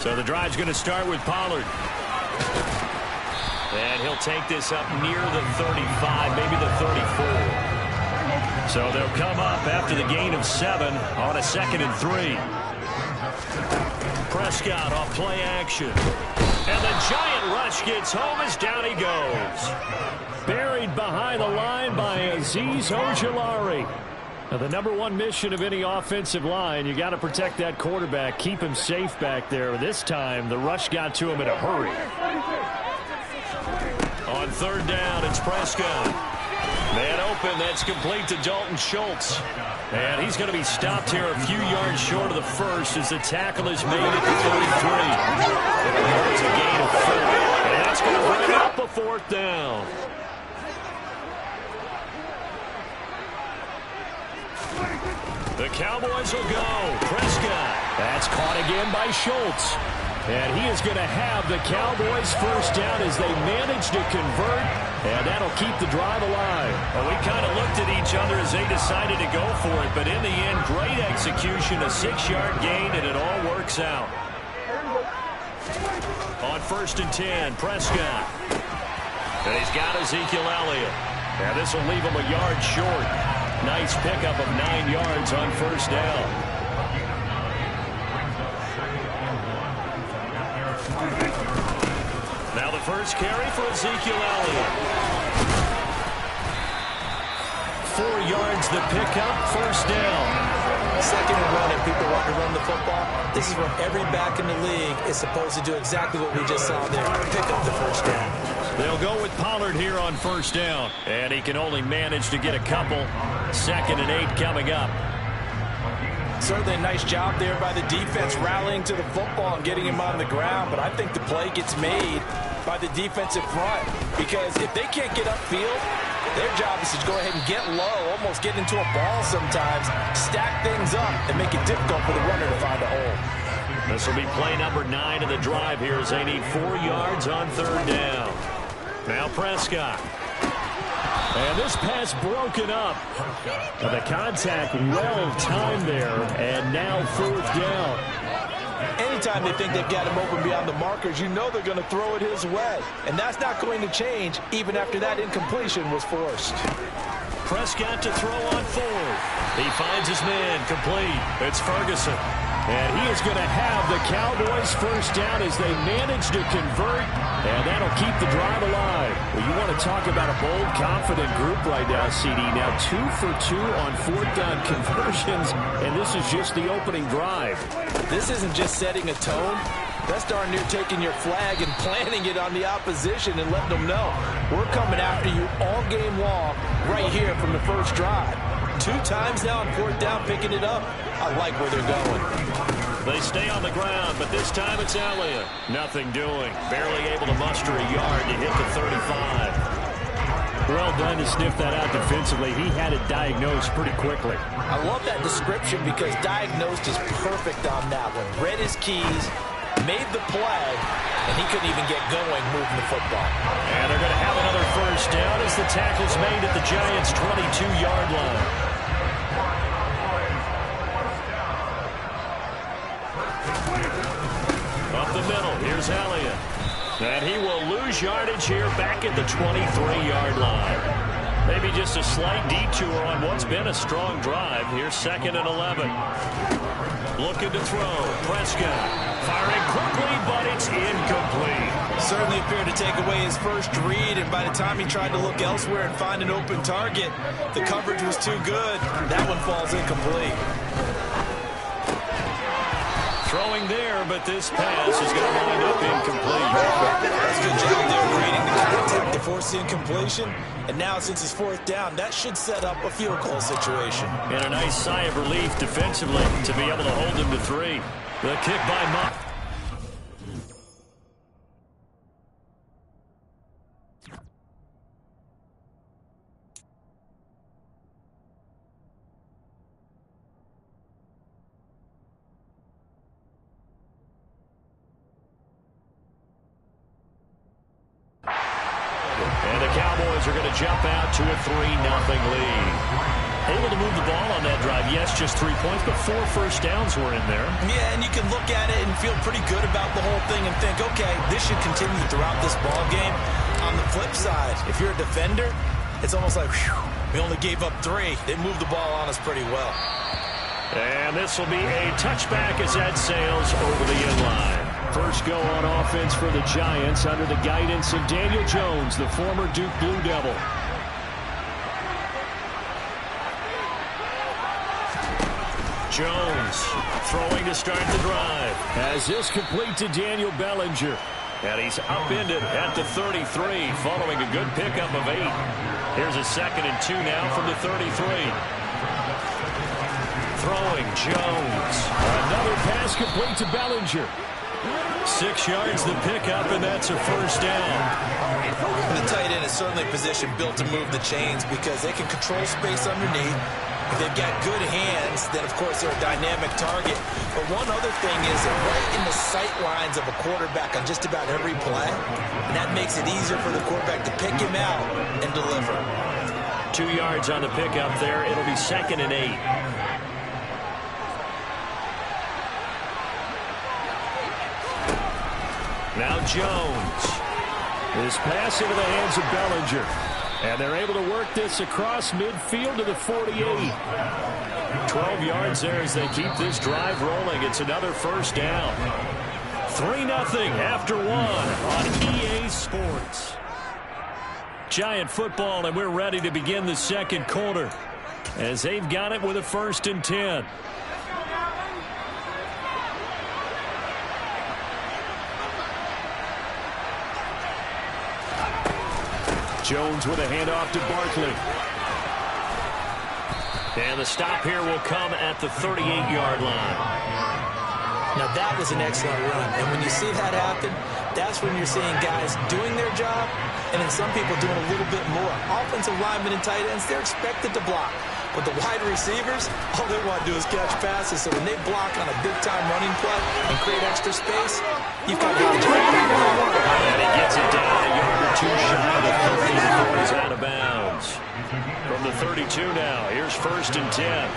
So the drive's going to start with Pollard. And he'll take this up near the 35, maybe the 34. So they'll come up after the gain of 7 on a 2nd and 3. Prescott off play action. And the giant rush gets home as down he goes. Buried behind the line by Azeez Ojulari. Now, the #1 mission of any offensive line, you got to protect that quarterback, keep him safe back there. This time, the rush got to him in a hurry. On 3rd down, it's Prescott. Man open, that's complete to Dalton Schultz. And he's going to be stopped here a few yards short of the first as the tackle is made at the 33. It's a gain of 4. And that's going to bring up a 4th down. The Cowboys will go. Prescott. That's caught again by Schultz. And he is going to have the Cowboys 1st down as they manage to convert. And that'll keep the drive alive. Well, we kind of looked at each other as they decided to go for it. But in the end, great execution, a 6-yard gain, and it all works out. On 1st and 10, Prescott. And he's got Ezekiel Elliott. And this will leave him a yard short. Nice pickup of 9 yards on 1st down. Now the first carry for Ezekiel Elliott. 4 yards the pickup, 1st down. 2nd and 1 and people want to run the football. This is where every back in the league is supposed to do exactly what we just saw there. Pick up the 1st down. They'll go with Pollard here on 1st down. And he can only manage to get a couple. 2nd and 8 coming up. Certainly a nice job there by the defense rallying to the football and getting him on the ground. But I think the play gets made by the defensive front. Because if they can't get upfield, their job is to go ahead and get low, almost get into a ball sometimes, stack things up, and make it difficult for the runner to find a hole. This will be play number 9 of the drive here as they need 4 yards on 3rd down. Now Prescott. And this pass broken up. The contact well timed there, and now 4th down. Anytime they think they've got him open beyond the markers, you know they're going to throw it his way. And that's not going to change even after that incompletion was forced. Prescott to throw on 4th. He finds his man complete. It's Ferguson. And he is going to have the Cowboys 1st down as they manage to convert. And that'll keep the drive alive. Well, you want to talk about a bold, confident group right now, CD. Now 2 for 2 on 4th down conversions. And this is just the opening drive. This isn't just setting a tone. That's darn near taking your flag and planting it on the opposition and letting them know we're coming after you all game long right here from the first drive. 2 times now on 4th down, picking it up. I like where they're going. They stay on the ground, but this time it's Elliott. Nothing doing. Barely able to muster a yard to hit the 35. Well done to sniff that out defensively. He had it diagnosed pretty quickly. I love that description because diagnosed is perfect on that one. Read his keys, made the play, and he couldn't even get going moving the football. And they're going to have another 1st down as the tackle's made at the Giants' 22-yard line. Up the middle, here's Elliott. And he will lose yardage here back at the 23-yard line. Maybe just a slight detour on what's been a strong drive. Here's 2nd and 11. Looking to throw. Prescott firing quickly, but it's incomplete. Certainly appeared to take away his first read, and by the time he tried to look elsewhere and find an open target, the coverage was too good. That one falls incomplete. Throwing there, but this pass is going to wind up incomplete. That's a good job there creating the contact to force the incompletion. And now, since it's 4th down, that should set up a field goal situation. And a nice sigh of relief defensively to be able to hold him to 3. The kick by Mott. And the Cowboys are going to jump out to a 3-0 lead. Able to move the ball on that drive. Yes, just 3 points, but 4 first downs were in there. Yeah, and you can look at it and feel pretty good about the whole thing and think, okay, this should continue throughout this ball game. On the flip side, if you're a defender, it's almost like, whew, we only gave up 3. They moved the ball on us pretty well. And this will be a touchback as that sails over the end line. First go on offense for the Giants under the guidance of Daniel Jones, the former Duke Blue Devil. Jones throwing to start the drive. Has this complete to Daniel Bellinger. And he's upended at the 33 following a good pickup of 8. Here's a 2nd and 2 now from the 33. Throwing Jones. Another pass complete to Bellinger. 6 yards the pickup, and that's a first down. The tight end is certainly a position built to move the chains because they can control space underneath. If they've got good hands, then, of course, they're a dynamic target. But one other thing is they're right in the sight lines of a quarterback on just about every play, and that makes it easier for the quarterback to pick him out and deliver. 2 yards on the pickup there. It'll be 2nd and 8. Now Jones. His pass into the hands of Bellinger. And they're able to work this across midfield to the 48. 12 yards there as they keep this drive rolling. It's another first down. 3-0 after 1 on EA Sports. Giant football, and we're ready to begin the second quarter as they've got it with a 1st and 10. Jones with a handoff to Barkley. And the stop here will come at the 38-yard line. Now, that was an excellent run. And when you see that happen, that's when you're seeing guys doing their job and then some people doing a little bit more. Offensive linemen and tight ends, they're expected to block. But the wide receivers, all they want to do is catch passes. So when they block on a big-time running play and create extra space, you've got to get the job done. And he gets it down a yard or 2 shy of the 30 before he's out of bounds. From the 32 now, here's 1st and 10.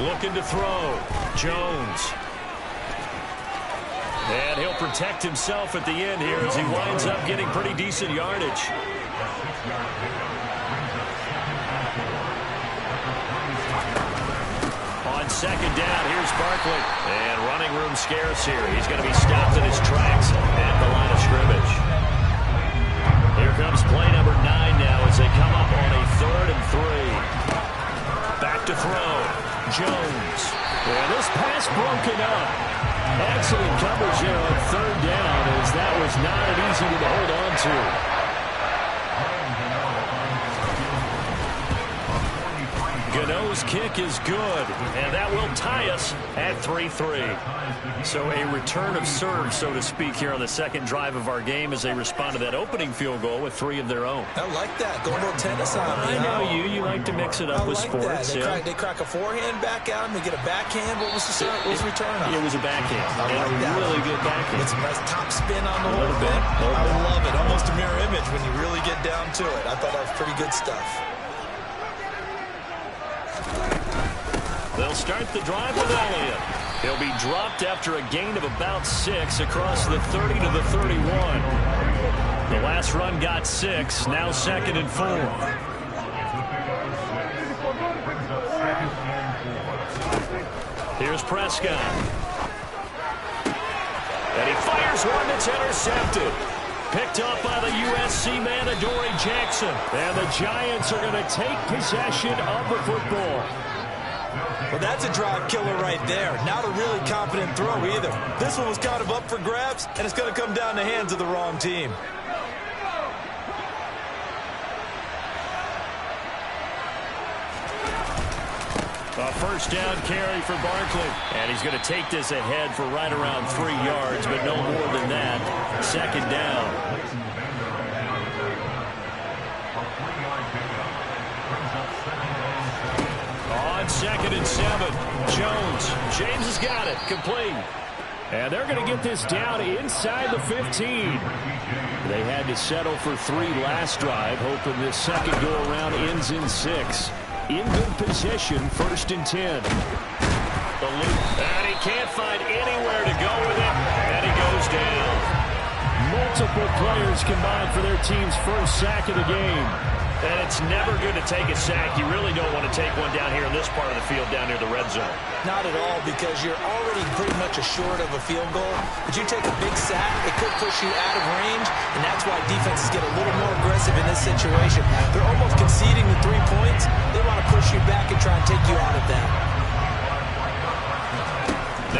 Looking to throw. Jones. And he'll protect himself at the end here as he winds up getting pretty decent yardage. On 2nd down, here's Barkley. And running room scarce here. He's going to be stopped in his tracks at the line of scrimmage. Here comes play number 9 now as they come up on a 3rd and 3. Back to throw. Jones. And this pass broken up. Excellent coverage here on 3rd down as that was not an easy one to hold on to. Gano's kick is good, and that will tie us at 3-3. So a return of serve, so to speak, here on the second drive of our game as they respond to that opening field goal with 3 of their own. I like that. Going a little tennis on me. I know you. You like to mix it up with sports. They crack a forehand back out, and they get a backhand. What was the return on? It was a backhand. I like that. Really good backhand. It's a nice top spin on the whole thing. I love it. Almost a mirror image when you really get down to it. I thought that was pretty good stuff. They'll start the drive with Elliott. He'll be dropped after a gain of about 6 across the 30 to the 31. The last run got 6, now 2nd and 4. Here's Prescott. And he fires one that's intercepted. Picked up by the USC man, Adoree Jackson. And the Giants are going to take possession of the football. Well, that's a drive killer right there. Not a really confident throw either. This one was kind of up for grabs, and it's going to come down the hands of the wrong team. A first down carry for Barkley. And he's going to take this ahead for right around 3 yards, but no more than that. 2nd down. On 2nd and 7, Jones. James has got it. Complete. And they're going to get this down inside the 15. They had to settle for 3 last drive, hoping this second go-around ends in 6. In good position, 1st and 10. The loop, and he can't find anywhere to go with it, and he goes down. Multiple players combined for their team's first sack of the game. And it's never good to take a sack. You really don't want to take one down here in this part of the field, down near the red zone. Not at all, because you're already pretty much assured of a field goal. But you take a big sack, it could push you out of range, and that's why defenses get a little more aggressive in this situation. They're almost conceding the 3 points. They want to push you back and try and take you out of that.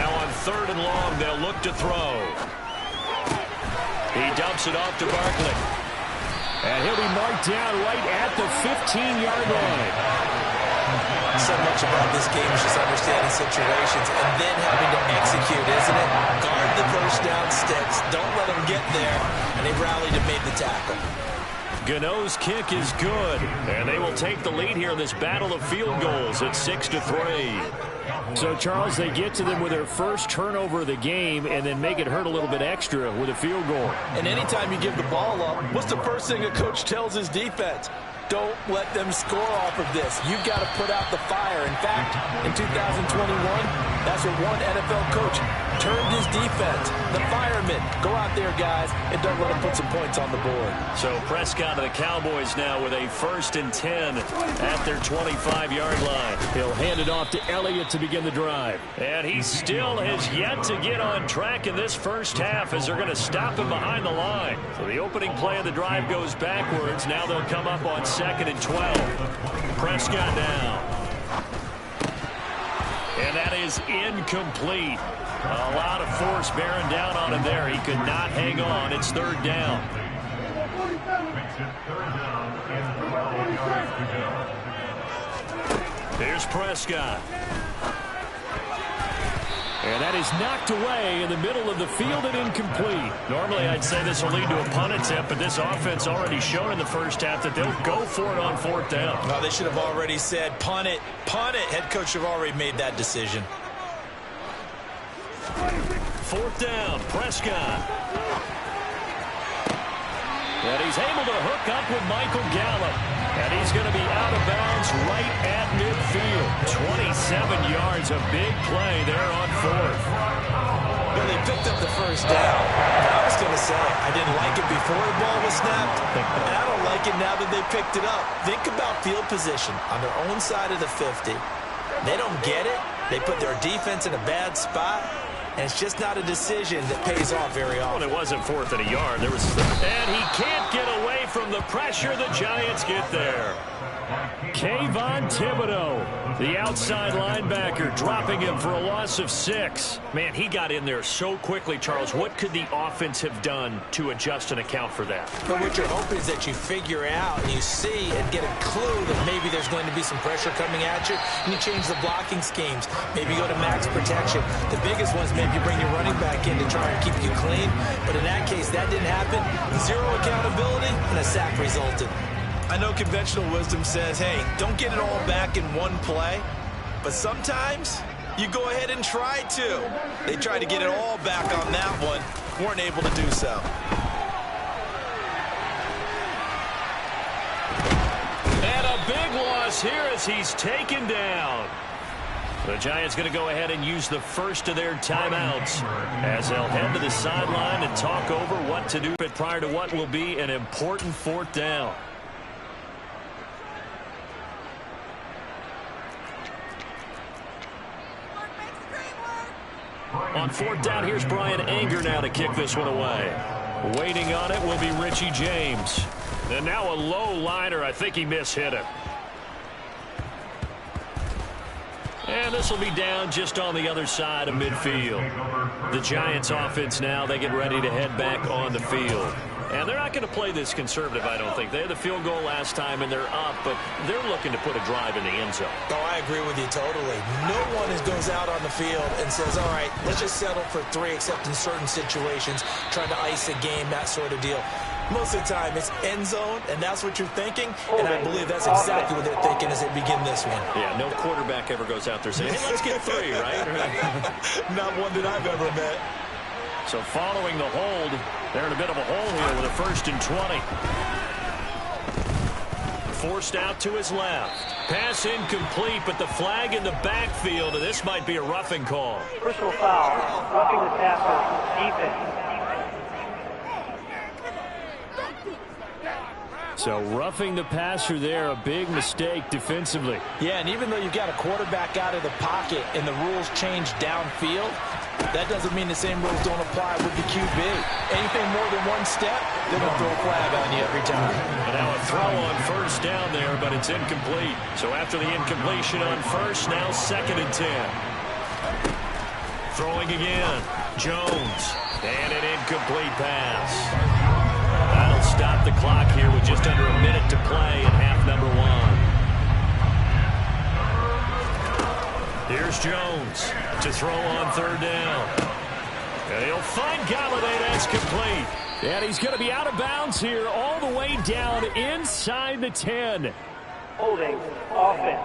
Now on 3rd and long, they'll look to throw. He dumps it off to Barkley. And he'll be marked down right at the 15-yard line. So much about this game is just understanding situations and then having to execute, isn't it? Guard the first down sticks. Don't let them get there. And they rallied and made the tackle. Gano's kick is good. And they will take the lead here in this battle of field goals at 6-3. So, Charles, they get to them with their first turnover of the game and then make it hurt a little bit extra with a field goal. And anytime you give the ball up, what's the first thing a coach tells his defense? Don't let them score off of this. You've got to put out the fire. In fact, in 2021, that's what one NFL coach termed his defense. The firemen. Go out there, guys, and don't let them put some points on the board. So Prescott and the Cowboys now with a 1st and 10 at their 25-yard line. He'll hand it off to Elliott to begin the drive. And he still has yet to get on track in this first half as they're going to stop him behind the line. So the opening play of the drive goes backwards. Now they'll come up on 2nd and 12. Prescott now. And that is incomplete. A lot of force bearing down on him there. He could not hang on. It's 3rd down. Here's Prescott. And that is knocked away in the middle of the field and incomplete. Normally, I'd say this will lead to a punt attempt, but this offense already shown in the first half that they'll go for it on 4th down. No, they should have already said, punt it, punt it. Head coach have already made that decision. 4th down, Prescott. And he's able to hook up with Michael Gallup. And he's going to be out of bounds right at midfield. 27 yards, a big play there on 4th. Well, they picked up the first down. I was going to say, I didn't like it before the ball was snapped, and I don't like it now that they picked it up. Think about field position on their own side of the 50. They don't get it. They put their defense in a bad spot. And it's just not a decision that pays off very often. Well, it wasn't 4th and a yard. And he can't get away from the pressure. The Giants get there. Kayvon Thibodeau, the outside linebacker, dropping him for a loss of 6. Man, he got in there so quickly, Charles. What could the offense have done to adjust and account for that? But what you're hoping is that you figure out and you see and get a clue that maybe there's going to be some pressure coming at you, and you change the blocking schemes. Maybe go to max protection. The biggest ones, maybe you bring your running back in to try and keep you clean. But in that case, that didn't happen. 0 accountability, and a sack resulted. I know conventional wisdom says, hey, don't get it all back in one play. But sometimes you go ahead and try to. They tried to get it all back on that one. Weren't able to do so. And a big loss here as he's taken down. The Giants going to go ahead and use the first of their timeouts as they'll head to the sideline and talk over what to do prior to what will be an important 4th down. On 4th down, here's Brian Anger now to kick this one away. Waiting on it will be Richie James. And now a low liner. I think he mishit it. And this will be down just on the other side of midfield. The Giants offense now, they get ready to head back on the field. And they're not going to play this conservative, I don't think. They had the field goal last time, and they're up, but they're looking to put a drive in the end zone. Oh, I agree with you totally. No one goes out on the field and says, all right, let's just settle for 3, except in certain situations, trying to ice a game, that sort of deal. Most of the time, it's end zone, and that's what you're thinking, and I believe that's exactly what they're thinking as they begin this one. Yeah, no quarterback ever goes out there saying, hey, let's get 3, right? Not one that I've ever met. So following the hold, they're in a bit of a hole here with a 1st and 20. Forced out to his left. Pass incomplete, but the flag in the backfield, and this might be a roughing call. Personal foul, roughing the passer, defense. So roughing the passer there, a big mistake defensively. Yeah, and even though you've got a quarterback out of the pocket and the rules change downfield, that doesn't mean the same rules don't apply with the QB. Anything more than one step, they're going to throw a flag on you every time. And now a throw on 1st down there, but it's incomplete. So after the incompletion on 1st, now 2nd and 10. Throwing again. Jones. And an incomplete pass. That'll stop the clock here with just under a minute to play in half number 1. Here's Jones to throw on 3rd down. And he'll find Galladay. That's complete. And he's going to be out of bounds here all the way down inside the 10. Holding, offense.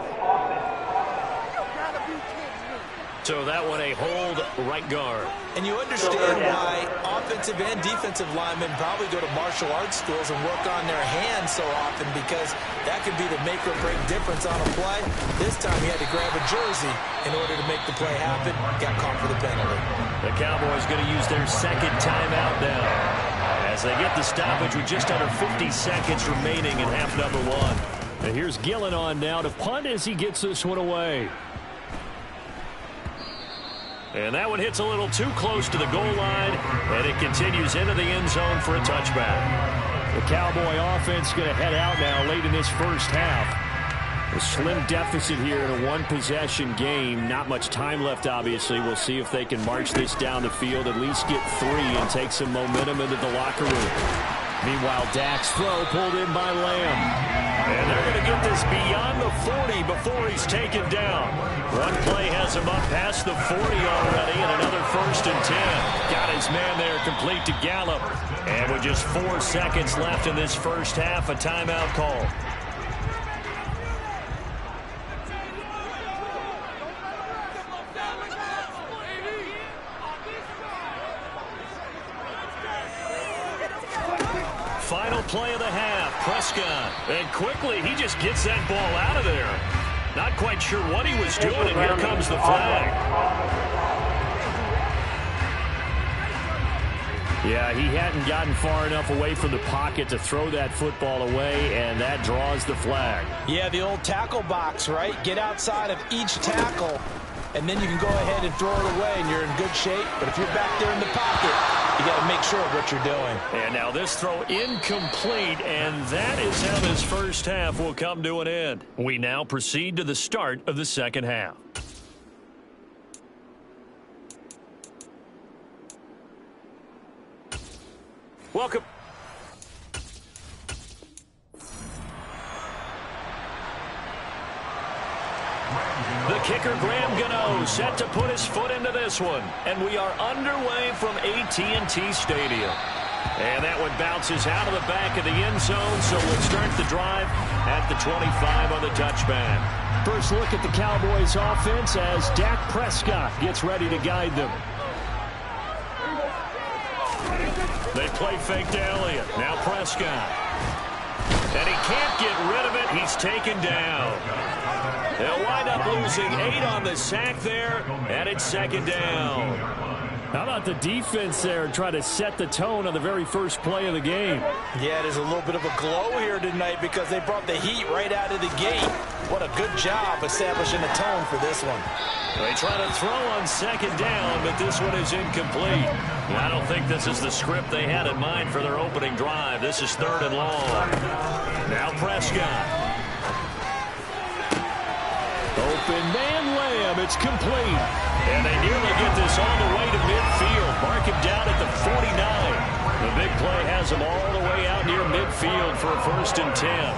So that one a hold right guard. And you understand why offensive and defensive linemen probably go to martial arts schools and work on their hands so often, because that could be the make or break difference on a play. This time he had to grab a jersey in order to make the play happen. Got caught for the penalty. The Cowboys going to use their 2nd timeout now as they get the stoppage with just under 50 seconds remaining in half number 1. And here's Gillen on now to punt as he gets this one away. And that one hits a little too close to the goal line, and it continues into the end zone for a touchback. The Cowboy offense going to head out now late in this 1st half. A slim deficit here in a 1-possession game. Not much time left, obviously. We'll see if they can march this down the field, at least get 3, and take some momentum into the locker room. Meanwhile, Dak's throw pulled in by Lamb. And they're going to get this beyond the 40 before he's taken down. One play has him up past the 40 already, and another 1st and 10. Got his man there complete to Gallup. And with just 4 seconds left in this 1st half, a timeout call. Final play of the half, Prescott. And quickly, he just gets that ball out of there. Not quite sure what he was doing, and here comes the flag. Yeah, he hadn't gotten far enough away from the pocket to throw that football away, and that draws the flag. Yeah, the old tackle box, right? Get outside of each tackle, and then you can go ahead and throw it away, and you're in good shape. But if you're back there in the pocket, you got to make sure of what you're doing. And now this throw incomplete, and that is how this 1st half will come to an end. We now proceed to the start of the 2nd half. Welcome. The kicker, Graham Gano, set to put his foot into this one. And we are underway from AT&T Stadium. And that one bounces out of the back of the end zone, so we'll start the drive at the 25 on the touchback. First look at the Cowboys offense as Dak Prescott gets ready to guide them. They play fake to Elliott. Now Prescott. And he can't get rid of it. He's taken down. They'll wind up losing 8 on the sack there, and it's 2nd down. How about the defense there trying to set the tone on the very first play of the game? Yeah, there's a little bit of a glow here tonight because they brought the heat right out of the gate. What a good job establishing the tone for this one. They try to throw on 2nd down, but this one is incomplete. I don't think this is the script they had in mind for their opening drive. This is 3rd and long. Now Prescott. Open man Lamb, it's complete. And they nearly get this all the way to midfield. Mark him down at the 49. The big play has him all the way out near midfield for a 1st and 10.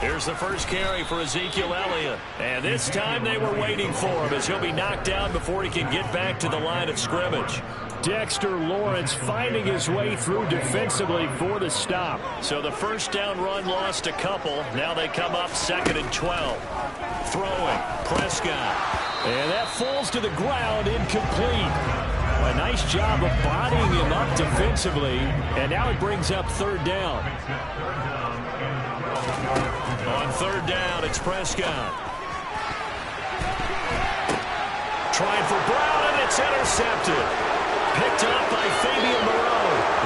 Here's the first carry for Ezekiel Elliott. And this time they were waiting for him as he'll be knocked down before he can get back to the line of scrimmage. Dexter Lawrence finding his way through defensively for the stop. So the 1st down run lost a couple. Now they come up 2nd and 12. Throwing. Prescott. And that falls to the ground, incomplete. A nice job of bodying him up defensively, and now it brings up third down. On third down, it's Prescott. Trying for Brown, and it's intercepted. Picked up by Fabian Moreau.